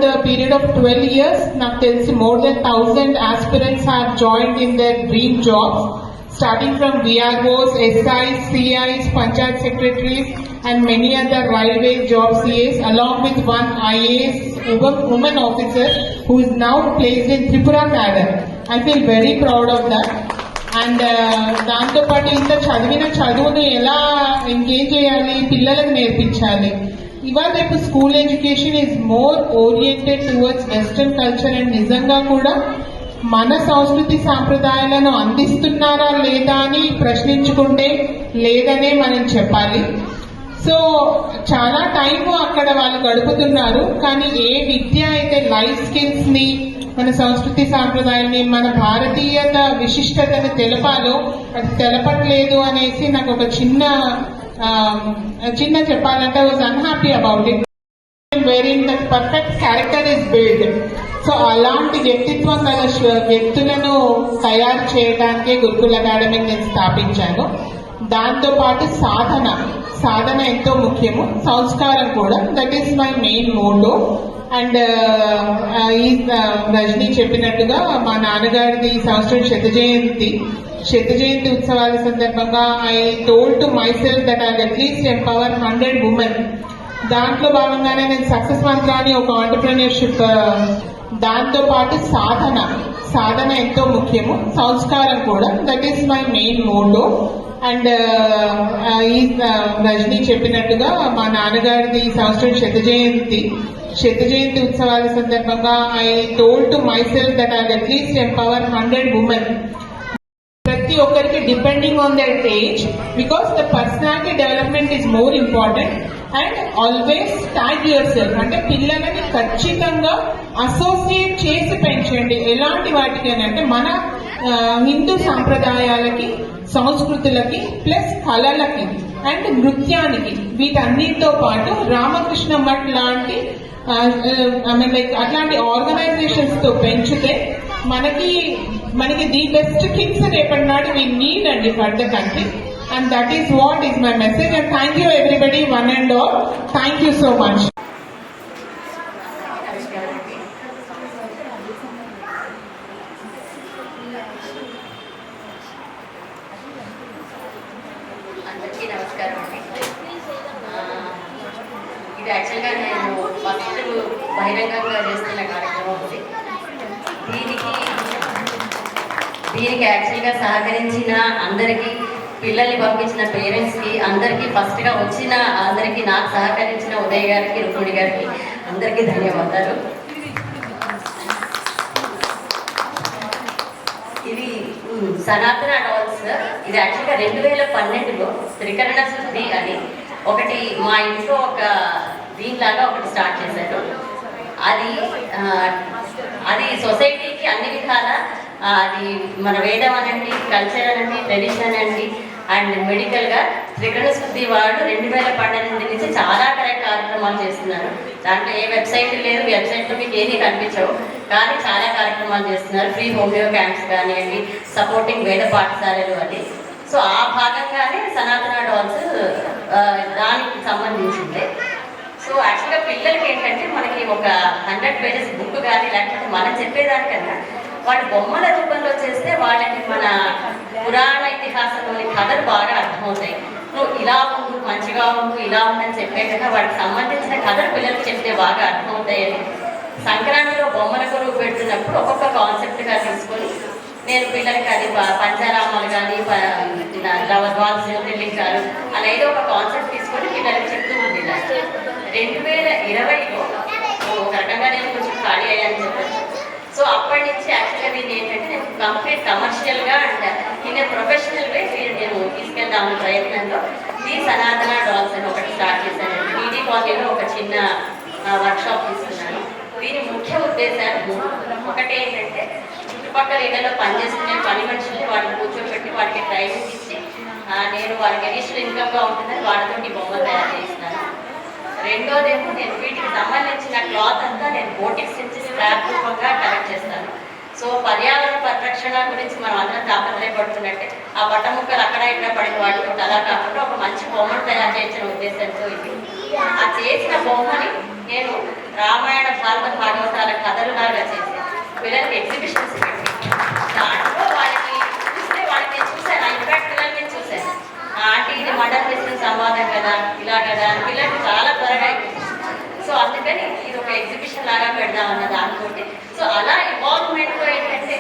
the period of 12 years, నాకు తెలిసి more than 1,000 aspirants have joined in their dream jobs, starting from VROs, SIs, CIs, Panchayat secretaries, and many other railway job CAs, along with one IAS woman officer who is now placed in Tripura cadre. I feel very proud of that. And దాంతోపాటు ఇంత చదివిన చదువును ఎలా engage చేయాలి, పిల్లలకు నేర్పించాలి. ఇవాళ రేపు school education is more oriented towards western culture and నిజంగా కూడా మన సంస్కృతి సాంప్రదాయాలను అందిస్తున్నారా లేదా అని ప్రశ్నించుకుంటే లేదనే మనం చెప్పాలి. సో చాలా టైం అక్కడ వాళ్ళు గడుపుతున్నారు, కానీ ఏ విద్య అయితే లైఫ్ స్కిల్స్ ని, మన సంస్కృతి సాంప్రదాయాన్ని, మన భారతీయత విశిష్టతను తెలపాలో అది తెలపట్లేదు అనేసి నాకు ఒక చిన్న చెప్పాలంటే I was unhappy about it. Wearing that perfect character is build. So అలాంటి వ్యక్తిత్వం గల వ్యక్తులను తయారు చేయడానికే గురుకుల అకాడమీని నేను స్థాపించాను. దాంతోపాటు సాధన ఎంతో ముఖ్యము, సంస్కారం కూడా. That is my main motto. And ఈ రజనీ చెప్పినట్టుగా మా నాన్నగారిది ఈ సంవత్సరం శత జయంతి ఉత్సవాల సందర్భంగా I told to my self that I at least empower 100 women. దాంట్లో భాగంగానే నేను సక్సెస్ మంత్రాన్ని ఒక ఆంటర్ప్రెన్యూర్షిప్. దాంతో పాటు సాధన ఎంతో ముఖ్యము, సంస్కారం కూడా. That is my main motto. And ఈ రజనీ చెప్పినట్టుగా మా నాన్నగారిది ఈ సంవత్సరం శత జయంతి ఉత్సవాల సందర్భంగా I told to my self that I at least empower 100 women. ప్రతి ఒక్కరికి depending on their age, because the personality development is more important. And always tag your self, అంటే పిల్లలని ఖచ్చితంగా అసోసియేట్ చేసి పెంచండి. ఎలాంటి వాటికి అంటే మన హిందూ సాంప్రదాయాలకి, సంస్కృతులకి, ప్లస్ కళలకి అండ్ నృత్యానికి, వీటన్నిటితో పాటు రామకృష్ణ మఠ్ లాంటి అట్లాంటి ఆర్గనైజేషన్స్ తో పెంచితే మనకి ది బెస్ట్ కిడ్స్ రేపటి నాడు వి నీడ్ అండి for the country. And that is what is my message. And thank you everybody, one and all. Thank you so much. అందరికీ నమస్కారం అండి. ఇది యాక్చువల్గా నేను ఫస్ట్ బహిరంగంగా చేస్తున్న కార్యక్రమం ఉంది. దీనికి యాక్చువల్గా సహకరించిన అందరికీ, పిల్లల్ని పంపించిన పేరెంట్స్కి అందరికీ, ఫస్ట్గా వచ్చిన అందరికీ, నాకు సహకరించిన ఉదయ్ గారికి, రుక్మిణి గారికి అందరికీ ధన్యవాదాలు. ఇది సనాతన డాల్స్. ఇది యాక్చువల్గా 2012లో త్రికరణ శుద్ధి అని ఒకటి మా ఇంట్లో ఒక దీనిలాగా ఒకటి స్టార్ట్ చేశారు. అది సొసైటీకి అన్ని విధాల, అది మన వేదం అనండి, కల్చర్ అనండి, ట్రెడిషన్ అండి, అండ్ మెడికల్గా త్రికరణ శుద్ధి వాళ్ళు 2012 నుంచి చాలా కార్యక్రమాలు చేస్తున్నారు. దాంట్లో ఏ వెబ్సైట్ లేదు, వెబ్సైట్లో మీకు ఏది కనిపించవు, కానీ చాలా కార్యక్రమాలు చేస్తున్నారు. ఫ్రీ హోమియో క్యాంప్స్ కానివ్వండి, సపోర్టింగ్ వేద పాఠశాలలు అది. సో ఆ భాగంగానే సనాతన డాల్స్ దానికి సంబంధించింది. సో యాక్చువల్గా పిల్లలకి ఏంటంటే మనకి ఒక 100 pages బుక్ కానీ, లేకపోతే మనం చెప్పేదానికన్నా వాటి బొమ్మల రూపంలో చేస్తే వాళ్ళకి మన పురాణ ఇతిహాసంలోని కథలు బాగా అర్థమవుతాయి. నువ్వు ఇలా ఉండు, మంచిగా ఉండు, ఇలా ఉండని చెప్పే కదా వాటికి సంబంధించిన కథలు పిల్లలకు చెప్తే బాగా అర్థమవుతాయని సంక్రాంతిలో బొమ్మల కొలువు పెడుతున్నప్పుడు ఒక్కొక్క కాన్సెప్ట్గా తీసుకొని నేను పిల్లలకి అది పంచారామాలు కానీ, జ్యోతిర్లింగాలు అలా ఏదో ఒక కాన్సెప్ట్ తీసుకొని పిల్లలకి చెప్తూ ఉంది. 2020లో ఒక రకంగా నేను కొంచెం ఖాళీ అయ్యానని చెప్పచ్చు. సో అప్పటి నుంచి యాక్చువల్గా దీన్ని ఏంటంటే నేను కంప్లీట్ కమర్షియల్గా అండ్ ఇన్ ఏ ప్రొఫెషనల్ వే నేను తీసుకెళ్దామన్న ప్రయత్నంలో ఈ సనాతన డాల్స్ అని ఒకటి స్టార్ట్ చేశాను. బీడీ కాలనీలో ఒక చిన్న వర్క్షాప్ తీసుకున్నాను. దీని ముఖ్య ఉద్దేశాలు ఒకటి ఏంటంటే చుట్టుపక్కల ఇళ్లలో పనిచేసుకునే పని మనుషుల్ని వాటిని కూర్చోబెట్టి వాటికి ట్రైనింగ్ ఇచ్చి నేను వారికి అడిషనల్ ఇన్కమ్గా ఉంటుందని వాళ్ళతోటి బొమ్మలు తయారు చేస్తున్నాను. రెండోదేమో నేను వీటికి సంబంధించిన క్లాత్ అంతా నేను బోటిక్స్ నుంచి స్క్రాప్ రూపంగా కలెక్ట్ చేస్తాను. సో పర్యావరణ పరిరక్షణ గురించి మనం అందరం తాపత్రయపడుతున్నట్టే ఆ బట్ట ముక్కలు అక్కడ ఇక్కడ పడిన వాటితో అలా కాకుండా ఒక మంచి బొమ్మను తయారు చేయించిన ఉద్దేశంతో ఇది. ఆ చేసిన బొమ్మని నేను రామాయణ భారత భాగవతాల కథలులాగా చేసి పిల్లలకి ఎగ్జిబిషన్స్ పెట్టి దాంట్లో వాళ్ళకి చూస్తే వాళ్ళకి నేను చూశాను, ఆ ఇంపాక్ట్ పిల్లలకి నేను చూశాను. ఆంటీ ఇది మర్డర్ చేసిన సంవాదం కదా, ఇలా కదా అని పిల్లలకి చాలా త్వరగా. సో అందుకని ఇది ఒక ఎగ్జిబిషన్ లాగా పెడదామన్న దాంతో. సో అలా ఇన్వాల్వ్మెంట్లో ఏంటంటే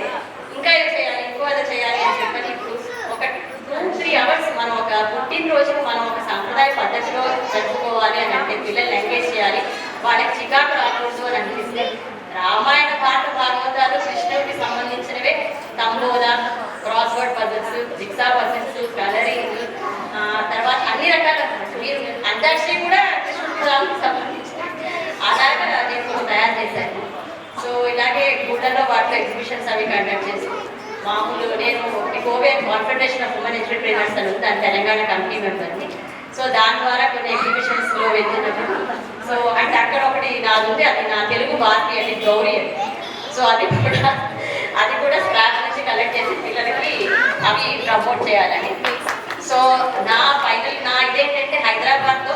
ఇంకా ఏదో చేయాలి, ఇంకో ఏదో చేయాలి అని చెప్పని ఇప్పుడు ఒక 2-3 అవర్స్ మనం ఒక పుట్టినరోజును మనం ఒక సాంప్రదాయ పద్ధతిలో జరుపుకోవాలి అని అంటే పిల్లల్ని ఎంగేజ్ చేయాలి, వాళ్ళకి చికాకు రాకూడదు అని అనిపిస్తే రామాయణ భారత భాగవతాలు కృష్ణుడికి సంబంధించినవే తంబోల, క్రాస్ వర్డ్ పద్ధతులు, జిక్సా పద్ధతులు, కలరింగ్, తర్వాత అన్ని రకాల మీరు అంతాక్షరి కూడా కృష్ణుడికి సంబంధించిన అలాగా నేను తయారు చేశాను. సో ఇలాగే గుళ్ళలో వాటిలో ఎగ్జిబిషన్స్ అవి కండక్ట్ చేసి మామూలు నేను Kovai confederation of women entrepreneurs అని ఉంది, దాని తెలంగాణ కమిటీ మెంబర్ని. సో దాని ద్వారా కొన్ని ఎగ్జిబిషన్స్లో వెళ్తున్నప్పుడు సో అంటే అక్కడ ఒకటి నాది ఉంది, అది నా తెలుగు భారతి అంటే గౌరీ అని. సో అది కూడా స్క్రాప్ నుంచి కలెక్ట్ చేసి పిల్లలకి అవి ప్రమోట్ చేయాలని. సో నా ఇదేంటంటే హైదరాబాద్లో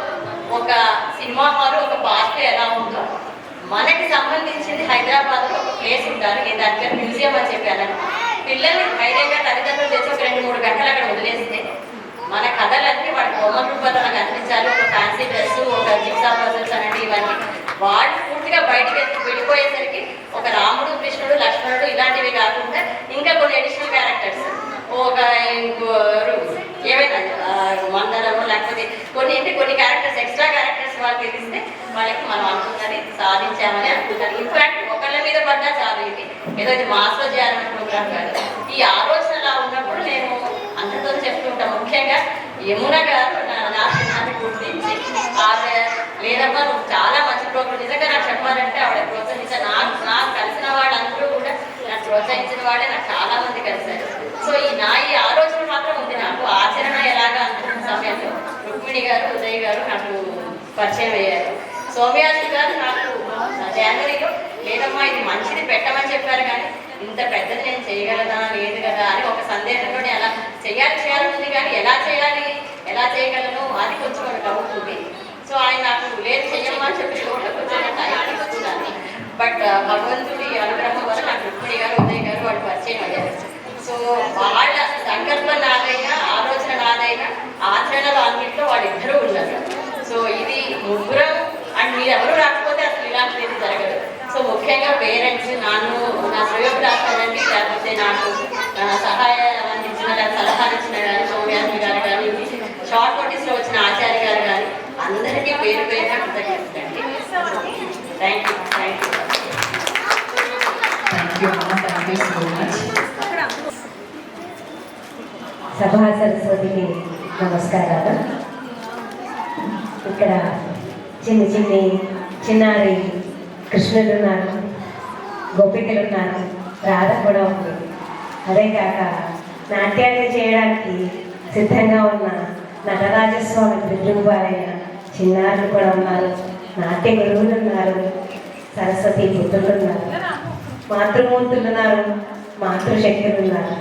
ఒక సినిమా హాల్ ఒక పార్క్ ఎలా ఉందో మనకి సంబంధించింది హైదరాబాద్లో ఒక ప్లేస్ ఉంటారు, నేను దాని పేరు మ్యూజియం అని చెప్పాను. పిల్లల్ని ధైర్యంగా తల్లిదండ్రులు చేసి ఒక 2-3 గంటలు అక్కడ వదిలేస్తే మన కథలన్నీ వాడి బొమ్మల రూపంలో కనిపించాలి. ఒక ఫ్యాన్సీ డ్రెస్, ఒక జిక్సా పజిల్స్ అనేది ఇవన్నీ వాళ్ళు పూర్తిగా బయటకు వెళ్ళిపోయేసరికి ఒక రాముడు, కృష్ణుడు, లక్ష్మణుడు ఇలాంటివి కాకుండా ఇంకా కొన్ని అడిషనల్ క్యారెక్టర్స్ ఒక ఏవైనా మందరము లేకపోతే కొన్ని క్యారెక్టర్స్ ఎక్స్ట్రా క్యారెక్టర్స్ వాళ్ళు తెలిస్తే వాళ్ళకి మనం అనుకున్నది సాధించామని అనుకుంటారు. ఇన్ఫాక్ట్ ఒకళ్ళ మీద పడ్డా చాలు, ఇది ఏదో ఇది మాస్లో చేయాలన్న ప్రోగ్రామ్ కాదు. ఈ ఆలోచన అలా ఉన్నప్పుడు నేను అందరితో చెప్తుంటాను. ముఖ్యంగా యమున గారు నాకు గుర్తించి ఆమె లేదమ్మా నువ్వు చాలా మంచి ప్రోగ్రాం, నిజంగా నాకు చెప్పాలంటే ఆవిడ ప్రోత్సహించారు. నాకు కలిసిన వాళ్ళందరూ కూడా నాకు ప్రోత్సహించిన వాళ్ళే నాకు చాలా మంది కలిశారు. సో ఈ ఆలోచన మాత్రం ఉంది నాకు. ఆచరణ ఎలాగా అనుకున్న సమయంలో రుక్మిణి గారు, ఉదయ్ గారు నాకు పరిచయం అయ్యారు. సౌమ్యాజీ గారు నాకు జనవరిలో లేదమ్మా ఇది మంచిది పెట్టమని చెప్పారు, కానీ ఇంత పెద్దది నేను చేయగలదా లేదు కదా అని ఒక సందేహంలో అలా చేయాలనుంది, కానీ ఎలా చేయగలను అది కొంచెం ఒక డౌట్ ఉంది. సో ఆయన నాకు లేదు చెయ్యమ్మా అని చెప్పి కొంచెం టైం ఇస్తున్నాను. బట్ భగవంతుడి అనుగ్రహం వల్ల నాకు రుక్మిణి గారు, ఉదయ్ గారు వాళ్ళు పరిచయం అయ్యారు. సో వాళ్ళ సంకల్పం నాదైనా, ఆలోచన నాదైనా, ఆచరణలో అన్నింటిలో వాళ్ళిద్దరూ ఉన్నారు. సో ఇది ముగ్గురం అండ్ మీరు ఎవరు రాకపోతే అసలు ఇలాంటిది జరగదు. సో ముఖ్యంగా పేరెంట్స్ నా శ్రేయోభిలాషాలండి, లేకపోతే నాకు సహాయం అందించిన సలహాలు ఇచ్చిన కానీ సౌమ్యాజీ గారు కానీ, షార్ట్ నోటీస్లో వచ్చిన ఆచార్య గారు కానీ అందరికీ పేరు పేరుగా కృతజ్ఞతలండి. Thank you. సభా సరస్వతికి నమస్కారాలు. ఇక్కడ చిన్నారి కృష్ణుడు ఉన్నారు, గోపికలు ఉన్నారు, రాధ కూడా ఉంది. అదే కాక నాట్యాన్ని చేయడానికి సిద్ధంగా ఉన్న నటరాజస్వామి ప్రతిరూపాలైన చిన్నారులు కూడా ఉన్నారు, నాట్య గురువులు ఉన్నారు, సరస్వతి పుత్రులు ఉన్నారు, మాతృమూర్తులు ఉన్నారు, మాతృశక్తులు ఉన్నారు.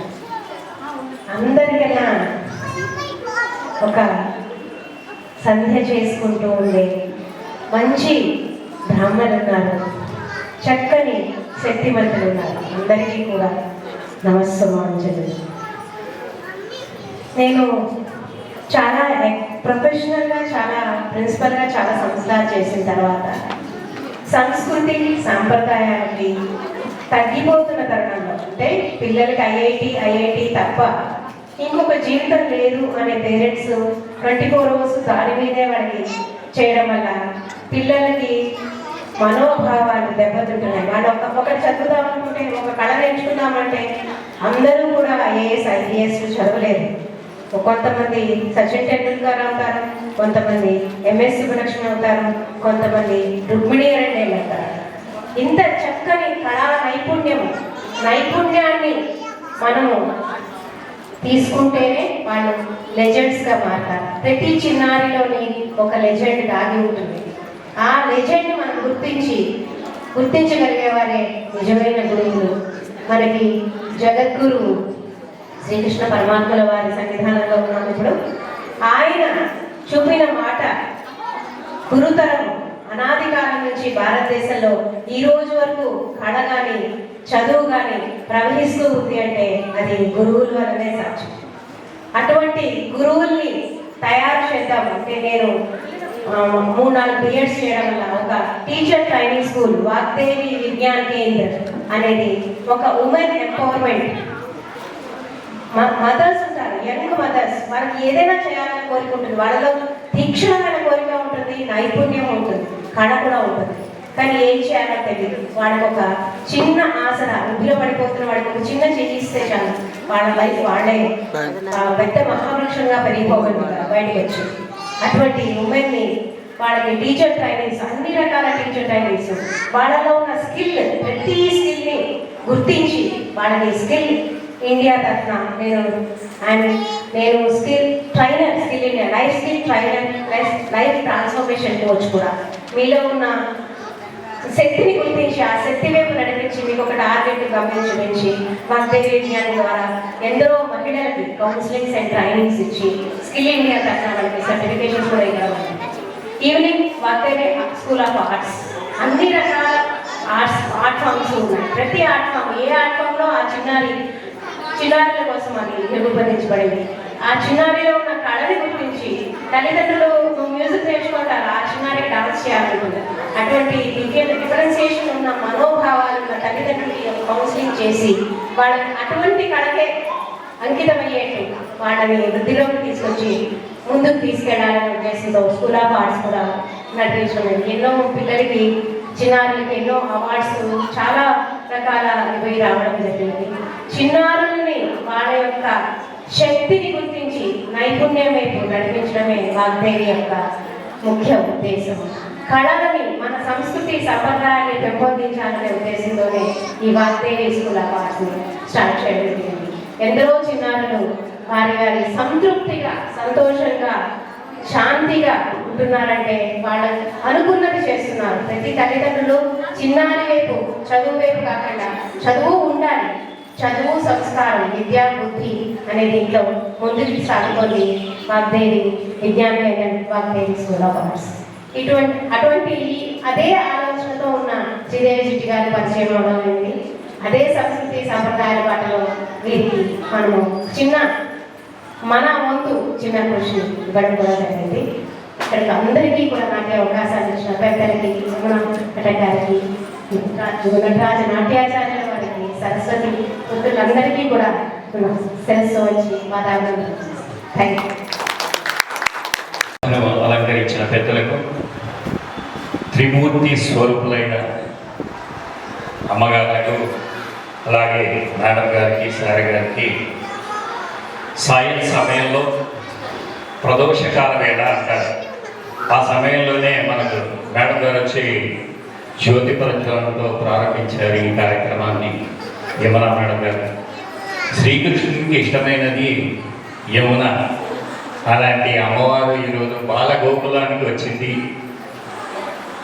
అందరికన్నా ఒక సంధ్య చేసుకుంటూ ఉండే మంచి బ్రాహ్మణులు ఉన్నారు, చక్కని శక్తిమంతులు ఉన్నారు. అందరికీ కూడా నమస్సమాంజలు. నేను చాలా ప్రొఫెషనల్గా, చాలా ప్రిన్సిపల్గా చాలా సంస్థలు చేసిన తర్వాత సంస్కృతి సాంప్రదాయాలకి తగ్గిపోతున్న తరుణంలో, అంటే పిల్లలకి ఐఐటి తప్ప ఇంకొక జీవితం లేదు అనే పేరెంట్స్ 24 అవర్స్ దాని మీదే వాడికి చేయడం వల్ల పిల్లలకి మనోభావాలు దెబ్బతింటున్నాయి. వాళ్ళు ఒకటి చదువుదామనుకుంటే, ఒక కళ నేర్చుకుందామంటే అందరూ కూడా IAS చదవలేదు. కొంతమంది సచిన్ టెండూల్కర్ అవుతారు, కొంతమంది MS సుబ్బలక్ష్మి అవుతారు, కొంతమంది రుక్మిణి రెడ్డి అవుతారు. ఇంత చక్కని కళా నైపుణ్యాన్ని మనము తీసుకుంటేనే వాళ్ళు లెజెండ్స్గా మారుతారు. ప్రతి చిన్నారిలోని ఒక లెజెండ్ దాగి ఉంటుంది. ఆ లెజెండ్ మనం గుర్తించగలిగే వారే నిజమైన గురువులు. మనకి జగద్గురువు శ్రీకృష్ణ పరమాత్మల వారి సన్నిధానంలో ఉన్నప్పుడు ఆయన చూపిన మాట గురుతరం అనాది కాలం నుంచి భారతదేశంలో ఈ రోజు వరకు కళ కానీ చదువు కానీ ప్రవహిస్తూ ఉంది అంటే అది గురువుల వల్లనే సాధ్యం. అటువంటి గురువుల్ని తయారు చేద్దాం అంటే నేను 3-4 బిఎడ్స్ చేయడం వల్ల ఒక teacher training school Vagdevi Vignan Kendra అనేది ఒక ఉమెన్ ఎంపవర్మెంట్. మదర్స్ ఉంటారు, యంగ్ మదర్స్, వాళ్ళకి ఏదైనా చేయాలని కోరిక ఉంటుంది, వాళ్ళలో తీక్షణమైన కోరిక ఉంటుంది, నైపుణ్యం ఉంటుంది, కళ కూడా ఉంటుంది, కానీ ఏం చేయాలో తెలియదు. వాళ్ళకి ఒక చిన్న ఆసరా, ఉబ్బిలో పడిపోతున్న వాడికి ఒక చిన్న చేయిస్తే చాలు వాళ్ళ లైఫ్ వాళ్ళే పెద్ద మహావృక్షంగా పెరిగిపోగలుగుతారు బయటకు వచ్చి. అటువంటి ఉమెన్ని వాళ్ళకి టీచర్ ట్రైనింగ్స్, అన్ని రకాల టీచర్ ట్రైనింగ్స్, వాళ్ళలో ఉన్న స్కిల్, ప్రతి స్కిల్ని గుర్తించి వాళ్ళని స్కిల్ ఇండియా తరఫున నేను skill trainer, skill India life skill trainer plus life transformation coach కూడా. మీలో ఉన్న శక్తిని గుర్తించి ఆ శక్తి వైపు నడిపించి మీకు ఒక టార్గెట్ గమనించి వాగ్దేవి విజ్ఞానం ద్వారా ఎందరో మహిళలకి కౌన్సిలింగ్స్ అండ్ ట్రైనింగ్స్ ఇచ్చి స్కిల్ ఇండియా తరఫున వాళ్ళకి సర్టిఫికేషన్స్ కూడా ఇవ్వాలి. Evening Vagdevi school of arts, అన్ని రకాల ఆర్ట్ ఫామ్స్ ఉన్నాయి. ప్రతి ఆర్ట్ ఫామ్, ఏ ఆర్ట్ ఫామ్లో ఆ చిన్నారుల కోసం అది రూపొందించబడింది. ఆ చిన్నారిలో ఉన్న కళని గుర్తించి తల్లిదండ్రులు మ్యూజిక్ నేర్చుకుంటారు, ఆ చిన్నారికి డాన్స్ చేయాలనుకుంది. అటువంటి డిఫరెన్సియేషన్ ఉన్న మనోభావాలు ఉన్న తల్లిదండ్రులకి కౌన్సిలింగ్ చేసి వాళ్ళని అటువంటి కళకే అంకితమయ్యేట్టు వాళ్ళని వృద్ధిలోకి తీసుకొచ్చి ముందుకు తీసుకెళ్లాలనే ఉద్దేశంతో స్కూల్ ఆఫ్ ఆర్ట్స్ కూడా నడిపించడం. ఎన్నో పిల్లలకి చిన్నారులకి ఎన్నో అవార్డ్స్ చాలా రకాల ఇవి రావడం జరిగింది. చిన్నారుల్ని వాళ్ళ యొక్క శక్తిని గుర్తించి నైపుణ్యం వైపు నడిపించడమే వాగ్దేవి యొక్క ముఖ్య ఉద్దేశం. కళలని, మన సంస్కృతి సంప్రదాయాన్ని పెంపొందించాలనే ఉద్దేశంతోనే ఈ వాగ్దేవి స్కూల్ ఆఫ్ ఆర్ట్స్ని స్టార్ట్ చేయడం జరిగింది. ఎందరో చిన్నారులు వారి సంతృప్తిగా, సంతోషంగా, శాంతిగా ఉంటున్నారంటే వాళ్ళు అనుకున్నది చేస్తున్నారు. ప్రతి తల్లిదండ్రులు చిన్నారి వైపు, చదువు వైపు కాకుండా చదువు ఉండాలి, చదువు, సంస్కారం, విద్యా, బుద్ధి అనే దీంట్లో ముందుకు సాగుతుంది వాగ్దేవి విజ్ఞాన కేంద్రం, వాగ్దేవి స్కూల్ ఆఫ్ ఆర్ట్స్. అటువంటి అదే ఆలోచనతో ఉన్న శ్రీదేవి శెట్టి గారి పరిచయం అవడం అనేది, అదే సంస్కృతి సంప్రదాయాల బాటలో వీరికి మనము మన వంతు చిన్న కృషి ఇవ్వడం కూడా జరిగింది. ఇక్కడికి అందరికీ కూడా నాకే అవకాశాలు ఇచ్చిన పెద్దలకి, గారికి, నటరాజ నాట్యాచార్యుల వారికి, సరస్వతి పుత్రులందరికీ కూడా సెలవు వచ్చి వాతావరణం. Thank you. అలంకరించిన పెద్దలకు, త్రిమూర్తి స్వరూపులైన అమ్మగారులకు, అలాగే మేడం గారికి, సార్ గారికి, సాయం సమయంలో ప్రదోషకాల వేళ అంటారు, ఆ సమయంలోనే మనకు మేడం గారు వచ్చి జ్యోతి ప్రజ్వలనతో ప్రారంభించారు ఈ కార్యక్రమాన్ని. యమున మేడం గారు, శ్రీకృష్ణుడికి ఇష్టమైనది యమున. అలాంటి అమ్మవారు ఈరోజు బాలగోకులానికి వచ్చింది,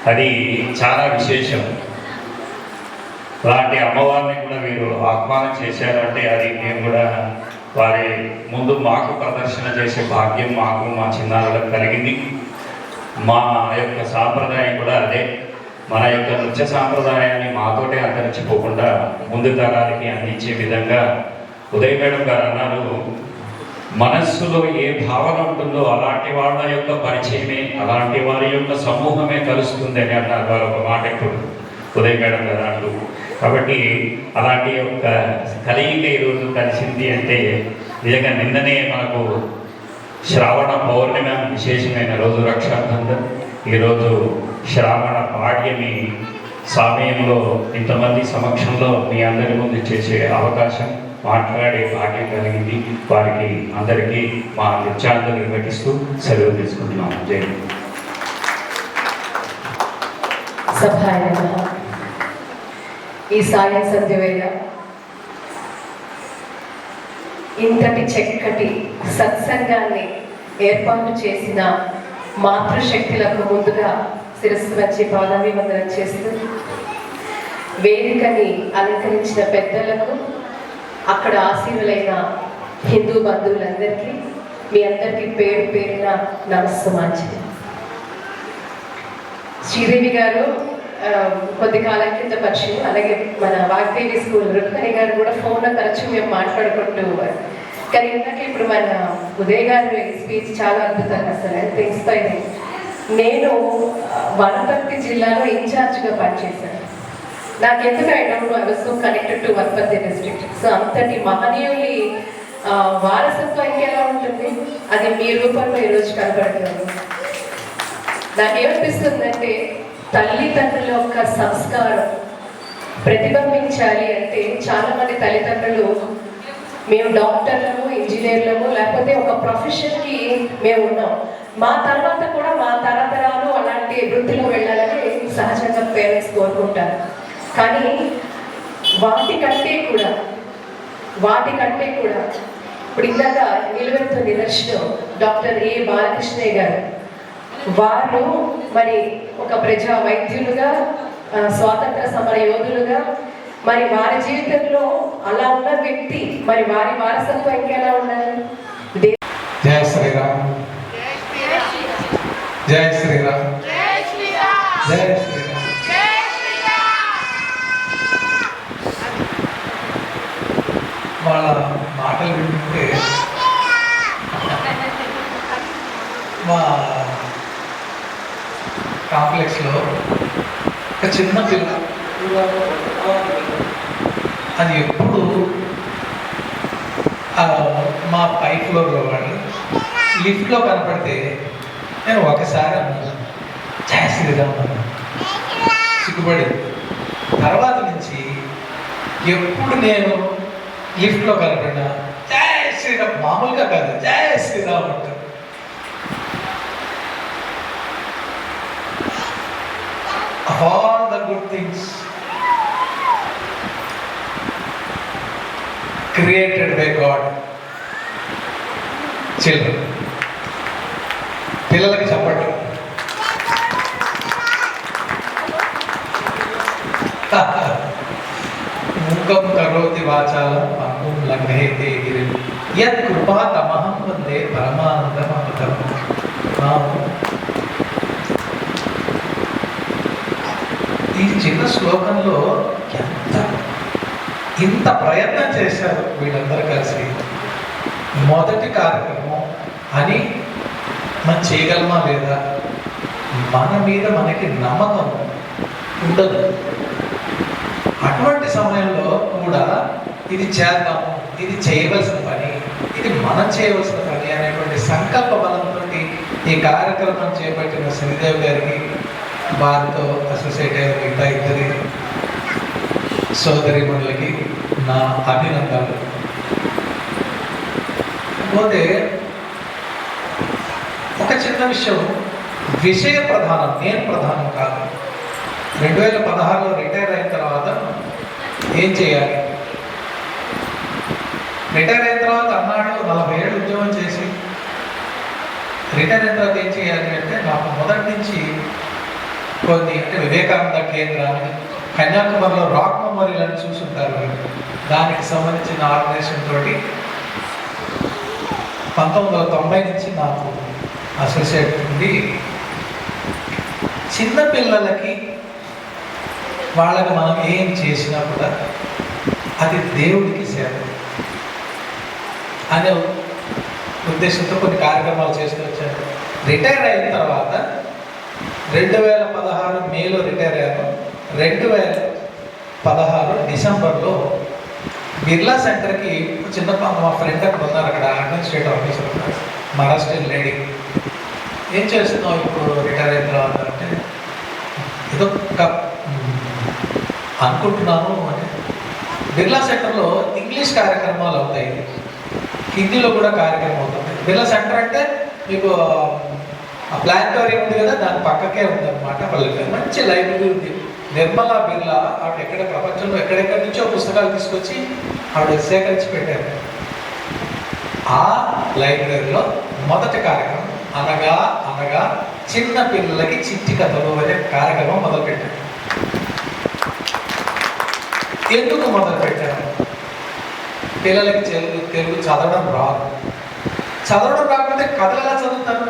అది చాలా విశేషం. అలాంటి అమ్మవారిని కూడా వీరు ఆహ్వానం చేశారు అంటే అది మేము కూడా వారి ముందు మాకు ప్రదర్శన చేసే భాగ్యం మాకు, మా చిన్నారులకు కలిగింది. మా యొక్క సాంప్రదాయం కూడా అదే. మన యొక్క నృత్య సాంప్రదాయాన్ని మాతోటే అంతరించిపోకుండా ముందు తరాలకి అందించే విధంగా ఉదయ్ మేడం గారు అన్నారు, మనస్సులో ఏ భావన ఉంటుందో అలాంటి వాళ్ళ యొక్క పరిచయమే, అలాంటి వారి యొక్క సమూహమే కలుస్తుంది అని అన్నారు వారు ఒక మాట ఎప్పుడు ఉదయ్ మేడం గారు అంటూ. కాబట్టి అలాంటి యొక్క కలయిక ఈరోజు కలిసింది అంటే నిజంగా నిన్ననే మనకు శ్రావణ పౌర్ణిమ విశేషమైన రోజు, రక్షాబంధన్. ఈరోజు శ్రావణ పాడ్యమి సమయంలో ఇంతమంది సమక్షంలో మీ అందరి ముందు చేసే అవకాశం, మాట్లాడే భాగ్యం కలిగింది. వారికి అందరికీ మా నృత్యాలను నిర్వహిస్తూ సెలవు తీసుకుంటున్నాము. జై సభాయ ఈ సాయం సంధ్యవేళ ఇంతటి చక్కటి సత్సంగాన్ని ఏర్పాటు చేసిన మాతృశక్తులకు ముందుగా శిరస్సు వచ్చి పాదాభివందనం చేస్తూ, వేదికని అలంకరించిన పెద్దలకు, అక్కడ ఆశీనులైన హిందూ బంధువులందరికీ, మీ అందరికీ పేరు పేరున నమస్సమాంజలి. శ్రీదేవి గారు కొద్ది కాలం కింద పరిచయం, అలాగే మన వాగ్దేవి స్కూల్ రుక్మిణి గారు కూడా ఫోన్లో తరచు మేము మాట్లాడుకుంటూ. కానీ ఇందాక ఇప్పుడు మన ఉదయ్ గారి స్పీచ్ చాలా అద్భుతంగా అసలు ఎంత ఇన్స్పైరింగ్. నేను వనపర్తి జిల్లాలో ఇన్ఛార్జ్గా పనిచేశాను. నాకు ఎందుకు I don't know, I was so connected to Wanaparthy district. So అంతటి మహనీయుని వారసత్వం ఇంకెలా ఉంటుంది, అది మీ రూపంలో ఈరోజు కనబడుతుంది. నాకేమనిపిస్తుందంటే తల్లిదండ్రుల యొక్క సంస్కారం ప్రతిబింబించాలి అంటే చాలా మంది తల్లిదండ్రులు మేము డాక్టర్లము, ఇంజనీర్లము, లేకపోతే ఒక ప్రొఫెషన్కి మేము ఉన్నాం, మా తర్వాత కూడా మా తరతరాలు అలాంటి వృత్తిలో వెళ్ళాలని సహజంగా పేరెంట్స్ కోరుకుంటారు. కానీ వాటికంటే కూడా ఇప్పుడు ఇందాక నిలువెత్తు నిదర్శనం డాక్టర్ ఏ బాలకృష్ణయ్య గారు. వారు మరి ఒక ప్రజా వైద్యులుగా, స్వాతంత్ర సమర యోధులుగా, మరి వారి జీవితంలో అలా ఉన్న వ్యక్తి, మరి వారి వారసత్వం ఇంకెలా ఉండాలి. జై శ్రీరామ్, జై శ్రీరామ్, జై శ్రీరామ్. వాళ్ళ మాటలు వింటుంటే మా కాంప్లెక్స్లో ఒక చిన్న పిల్ల, అది ఎప్పుడు మా పై ఫ్లోర్లో వాళ్ళు లిఫ్ట్లో కనపడితే నేను ఒకసారి అన్నాను జై శ్రీరామ్ అన్నాను, సిగ్గుపడి. తర్వాత నుంచి ఎప్పుడు నేను లిఫ్ట్లో కనపడినా జై శ్రీరామ్, మామూలుగా కాదు జై శ్రీరామ్ అంటారు. All the good things created by God, children. పిల్లలకి చెప్పండి. మూకం కరోతి వాచాలం అంగం లంఘయతే గిరిం యత్ కృపా తమహం వందే పరమానందం అమృతం. ఈ చిన్న శ్లోకంలో ఇంత ప్రయత్నం చేశారు వీళ్ళందరూ కలిసి. మొదటి కార్యక్రమం అని మనం చేయగలమా లేదా, మన మీద మనకి నమ్మకం ఉండదు. అటువంటి సమయంలో కూడా ఇది చేద్దాము, ఇది చేయవలసిన పని, ఇది మనం చేయవలసిన పని అనేటువంటి సంకల్ప బలంతో ఈ కార్యక్రమం చేపట్టిన శ్రీదేవి గారికి, వారితో అసోసియేట్ అయిన మిగతా ఇద్దరి సోదరిమణులకి నా అభినందనలు. పోతే ఒక చిన్న విషయ ప్రధానం, నేను ప్రధానం కాదు. 2016లో రిటైర్ అయిన తర్వాత ఏం చేయాలి, రిటైర్ అయిన తర్వాత అన్నాడు 40 ఏళ్ళు ఉద్యోగం చేసి రిటైర్ అయిన తర్వాత ఏం చేయాలి అంటే, నాకు మొదటి నుంచి కొన్ని అంటే వివేకానంద కేంద్రాన్ని, కన్యాకుమారిలో రాక్ మెమోరియల్ అని చూసుంటారు, దానికి సంబంధించిన ఆర్గనైజేషన్ తోటి 1990 నుంచి నాకు అసోసియేట్ ఉంది. చిన్నపిల్లలకి వాళ్ళకి మనం ఏం చేసినా కూడా అది దేవుడికి సేవ అనే ఉద్దేశంతో కొన్ని కార్యక్రమాలు చేస్తూ వచ్చాను. రిటైర్ అయిన తర్వాత 2016 మేలో రిటైర్ అయ్యాను. 2016 డిసెంబర్లో బిర్లా సెంటర్కి చిన్న మా ఫ్రెండ్ అక్కడ ఉన్నారు, అక్కడ అడ్మినిస్ట్రేటివ్ ఆఫీసర్ ఉన్నారు, మహారాష్ట్రియన్ లేడీ. ఏం చేస్తున్నావు ఇప్పుడు రిటైర్ అయిన తర్వాత అంటే, ఏదో అనుకుంటున్నాను అంటే, బిర్లా సెంటర్లో ఇంగ్లీష్ కార్యక్రమాలు అవుతాయి, హిందీలో కూడా కార్యక్రమం అవుతుంది. బిర్లా సెంటర్ అంటే మీకు ప్లానిటోరియం ఉంది కదా, దాని పక్కకే ఉందన్నమాట. వాళ్ళకి మంచి లైబ్రరీ ఉంది. నిర్మలా బిర్లా ఆవిడ ఎక్కడ ప్రపంచంలో ఎక్కడెక్కడి నుంచో పుస్తకాలు తీసుకొచ్చి ఆవిడ సేకరించి పెట్టారు. ఆ లైబ్రరీలో మొదటి కార్యక్రమం అనగా చిన్న పిల్లలకి చిట్టి కథలు అనే కార్యక్రమం మొదలుపెట్టారు. ఎందుకు మొదలుపెట్టారు? పిల్లలకి తెలుగు చదవడం రాదు, చదవడం రాకపోతే కథలు ఎలా చదువుతారు?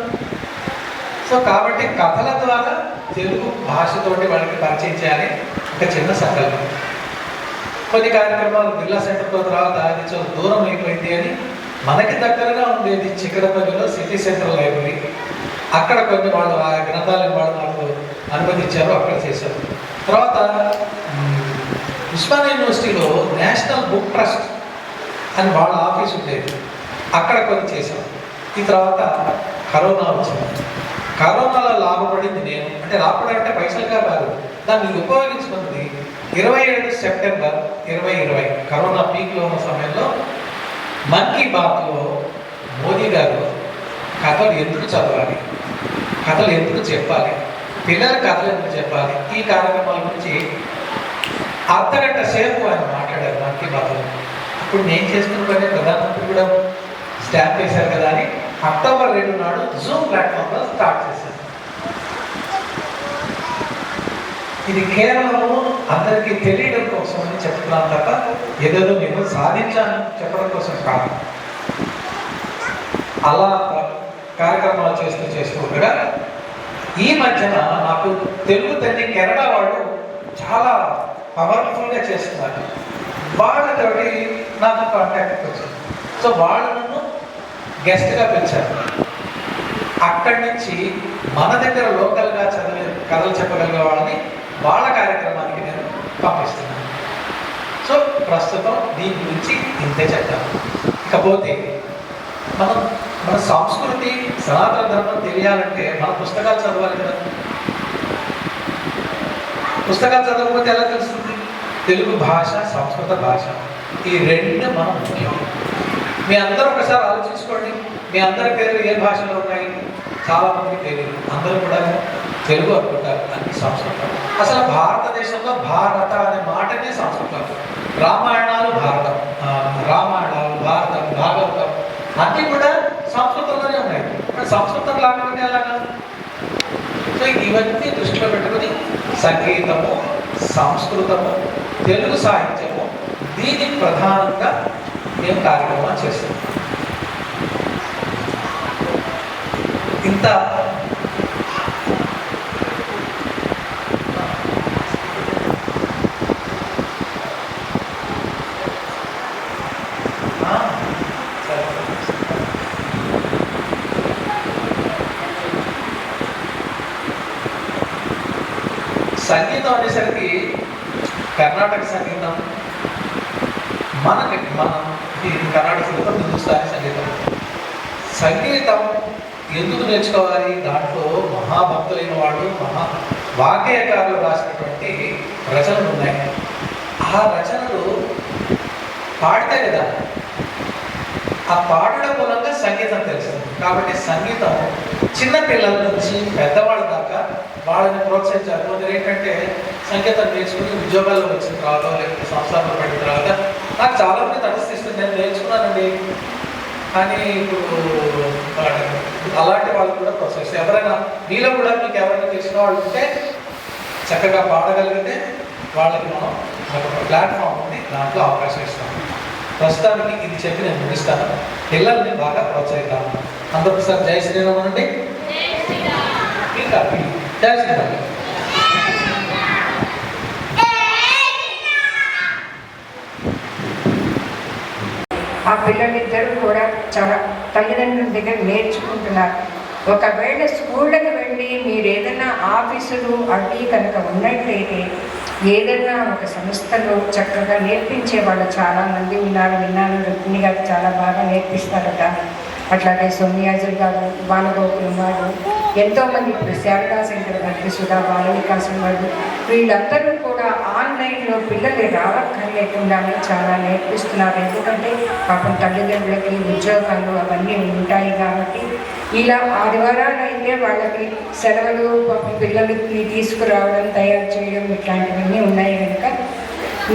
సో కాబట్టి కథల ద్వారా తెలుగు భాషతోటి వాళ్ళకి పరిచయం చేయాలి ఒక చిన్న సంకల్పం. కొన్ని కార్యక్రమాలు బిర్లా సెంటర్తో తర్వాత అది చాలా దూరం అయిపోయింది అని మనకి దగ్గరగా ఉండేది చిక్కడపల్లిలో సిటీ సెంట్రల్ లైబ్రరీ, అక్కడ కొన్ని వాళ్ళు ఆ గ్రంథాలను వాళ్ళు నాకు అనుమతించారు, అక్కడ చేశారు. తర్వాత ఉస్మానియా యూనివర్సిటీలో నేషనల్ బుక్ ట్రస్ట్ అని వాళ్ళ ఆఫీస్ ఉండేది, అక్కడ కొన్ని చేశాం. ఈ తర్వాత కరోనా వచ్చింది. కరోనాలో లాభపడింది నేను, అంటే లాభపడి అంటే పైసలుగా కాదు, దాన్ని ఉపయోగించుకుంది 27 సెప్టెంబర్ 2020 కరోనా పీక్లో ఉన్న సమయంలో మన్ కీ బాత్లో మోదీ గారు కథలు ఎందుకు చదవాలి, కథలు ఎందుకు చెప్పాలి, పిల్లల కథలు ఎందుకు చెప్పాలి, ఈ కార్యక్రమాల గురించి అర్ధగంట సేపు ఆయన మాట్లాడారు మన్ కీ బాత్లో. ఇప్పుడు నేను చేసుకున్న పని ప్రధానమంత్రి కూడా స్టాంప్ వేశారు కదా అని అక్టోబర్ 2 నాడు జూమ్ ప్లాట్ఫామ్లో స్టార్ట్ చేశాను. ఇది కేవలం అందరికీ తెలియడం కోసం అని చెప్తున్నాను తప్ప ఏదో నేను సాధించాను చెప్పడం కోసం కాదు. అలా కార్యక్రమాలు చేస్తూ ఉండగా ఈ మధ్యన నాకు తెలుగు తల్లి కెనడా వాళ్ళు చాలా పవర్ఫుల్గా చేస్తున్నారు. వాళ్ళతోటి నాకు కాంటాక్ట్ వచ్చింది. సో వాళ్ళను గెస్ట్గా పిలిచారు. అక్కడి నుంచి మన దగ్గర లోకల్గా చదివే కథలు చెప్పగలిగే వాళ్ళని వాళ్ళ కార్యక్రమానికి నేను పంపిస్తున్నాను. సో ప్రస్తుతం దీని గురించి ఇంతే చెప్తాను. ఇకపోతే మన సంస్కృతి సనాతన ధర్మం తెలియాలంటే మన పుస్తకాలు చదవాలి కదా. పుస్తకాలు చదవకపోతే ఎలా తెలుస్తుంది? తెలుగు భాష, సంస్కృత భాష, ఈ రెండు మనం ముఖ్యం. మీ అందరూ ఒకసారి ఆలోచించుకోండి, మీ అందరి పేర్లు ఏ భాషలో ఉన్నాయి? చాలామందికి తెలియదు, అందరూ కూడా తెలుగు అనుకుంటారు, అన్ని సంస్కృతం. అసలు భారతదేశంలో భారత అనే మాటనే సంస్కృతం. రామాయణాలు భారతం, రామాయణాలు భారతం, భాగవతం అన్నీ కూడా సంస్కృతంలోనే ఉన్నాయి. సంస్కృతం లేకపోతే ఎలాగా? సో ఇవన్నీ దృష్టిలో పెట్టుకుని సంగీతము, సంస్కృతము, తెలుగు సాహిత్యము దీని ప్రధానంగా మేము కార్యక్రమాలు చేస్తున్నాం. ఇంత సంగీతం అనేసరికి కర్ణాటక సంగీతం, మన కర్ణాటక సంగీతం, హిందుస్థానీ సంగీతం ఎందుకు నేర్చుకోవాలి? దాంట్లో మహాభక్తులైన వాళ్ళు, వాగ్గేయకారులు రాసినటువంటి రచనలు ఉన్నాయి. ఆ రచనలు పాడితే కదా, ఆ పాడడం మూలంగా సంగీతం తెలుస్తుంది. కాబట్టి సంగీతం చిన్నపిల్లల నుంచి పెద్దవాళ్ళ దాకా వాళ్ళని ప్రోత్సహించాలి. కొందరు ఏంటంటే సంగీతం నేర్చుకుని ఉద్యోగాల్లో వచ్చిన తర్వాత, లేకపోతే సంస్థానంలో పడిన తర్వాత నాకు చాలామంది తటస్థిస్తుంది, నేను నేర్చుకున్నానండి కానీ ఇప్పుడు అలాంటి వాళ్ళు కూడా ప్రోత్సహిస్తారు. ఎవరైనా మీలో కూడా మీకు ఎవరైనా తెలిసిన వాళ్ళు ఉంటే చక్కగా పాడగలిగితే వాళ్ళకి మనం ఒక ప్లాట్ఫామ్ ఉంది, దాంట్లో అవకాశం ఇస్తాం. ప్రస్తుతానికి ఇది చెప్పి నేను ముగిస్తాను. పిల్లల్ని బాగా ప్రోత్సహిస్తాను. అందరూ ఒకసారి జై శ్రీరామ్ అనండి. ఇంకా జై శ్రీరామ్. ఆ పిల్లలిద్దరూ కూడా చాలా తల్లిదండ్రుల దగ్గర నేర్చుకుంటున్నారు. ఒకవేళ స్కూళ్ళకి వెళ్ళి మీరు ఏదైనా ఆఫీసులు అవి కనుక ఉన్నట్లయితే ఏదైనా ఒక సంస్థలో చక్కగా నేర్పించే వాళ్ళు చాలామంది ఉన్నారు. విన్నాను, రుక్మిణి గారు చాలా బాగా నేర్పిస్తారట. అట్లాగే సోనియాజీ గారు, బాలగోకులం వారు, ఎంతోమంది ఇప్పుడు శారదా సెంటర్ గారికి, సుధా బాల వికాసం వాళ్ళు, వీళ్ళందరూ కూడా ఆన్లైన్లో పిల్లలు రావక్కర్లేకుండానే చాలా నేర్పిస్తున్నారు. ఎందుకంటే పాపం తల్లిదండ్రులకి ఉద్యోగాలు అవన్నీ ఉంటాయి కాబట్టి ఇలా ఆదివారాలు అయితే వాళ్ళకి సెలవులు, పాపం పిల్లలకి తీసుకురావడం, తయారు చేయడం ఇట్లాంటివన్నీ ఉన్నాయి కనుక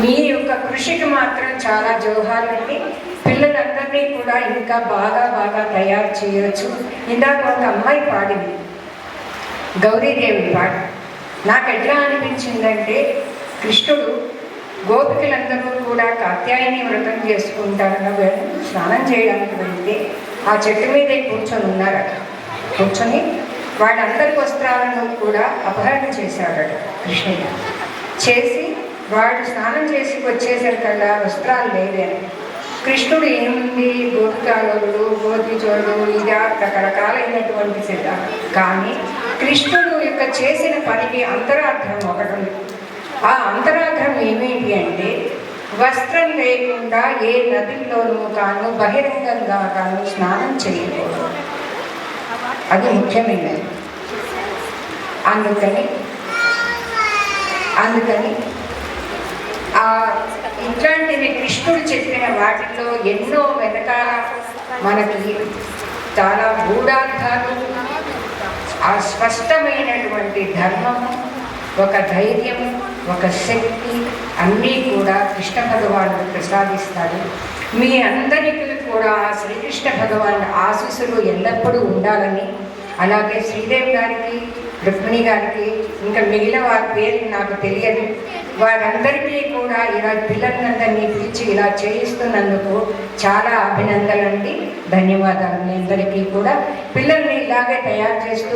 మీ యొక్క కృషికి మాత్రం చాలా జోహార్లండి. పిల్లలందరినీ కూడా ఇంకా బాగా తయారు చేయవచ్చు. ఇందాక ఒక అమ్మాయి పాడింది, గౌరీదేవి పాట. నాకు ఎట్లా అనిపించిందంటే, కృష్ణుడు గోపికలందరూ కూడా కాత్యాయని వ్రతం చేసుకుంటారన్న స్నానం చేయడానికి వెళ్తే ఆ చెట్టు మీదే కూర్చొని ఉన్నారట. కూర్చొని వాళ్ళందరి వస్త్రాలను కూడా అపహరణ చేశాడట కృష్ణుడు. చేసి వాడు స్నానం చేసి వచ్చేసరికల్లా వస్త్రాలు లేవని. కృష్ణుడు ఏముంది, గోపికాలోడు గోపిచోడు ఇలా రకరకాలైనటువంటి సిద్ధ. కానీ కృష్ణుడు యొక్క చేసిన పనికి అంతరార్థం ఒకటి ఉంది. ఆ అంతరార్థం ఏమిటి అంటే, వస్త్రం లేకుండా ఏ నదిలోనూ కాను బహిరంగంగా కాను స్నానం చేయకూడదు. అది ముఖ్యమైనది. అందుకని ఇట్లాంటివి కృష్ణుడు చెప్పిన వాటిలో ఎన్నో వెనకాల మనకి చాలా గూఢార్థాలు, ఆ స్పష్టమైనటువంటి ధర్మము, ఒక ధైర్యము, ఒక శక్తి అన్నీ కూడా కృష్ణ భగవానుడు ప్రసాదిస్తాడు. మీ అందరికీ కూడా ఆ శ్రీకృష్ణ భగవాన్ ఆశీస్సులు ఎల్లప్పుడూ ఉండాలని, అలాగే శ్రీదేవి గారికి, రుక్మిణి గారికి, ఇంకా మిగిలిన వారి పేరు నాకు తెలియదు, వారందరికీ కూడా ఇలా పిల్లలందరినీ పిలిచి ఇలా చేయిస్తున్నందుకు చాలా అభినందనలండి, ధన్యవాదాలు. మీ అందరికీ కూడా పిల్లల్ని ఇలాగే తయారు చేస్తూ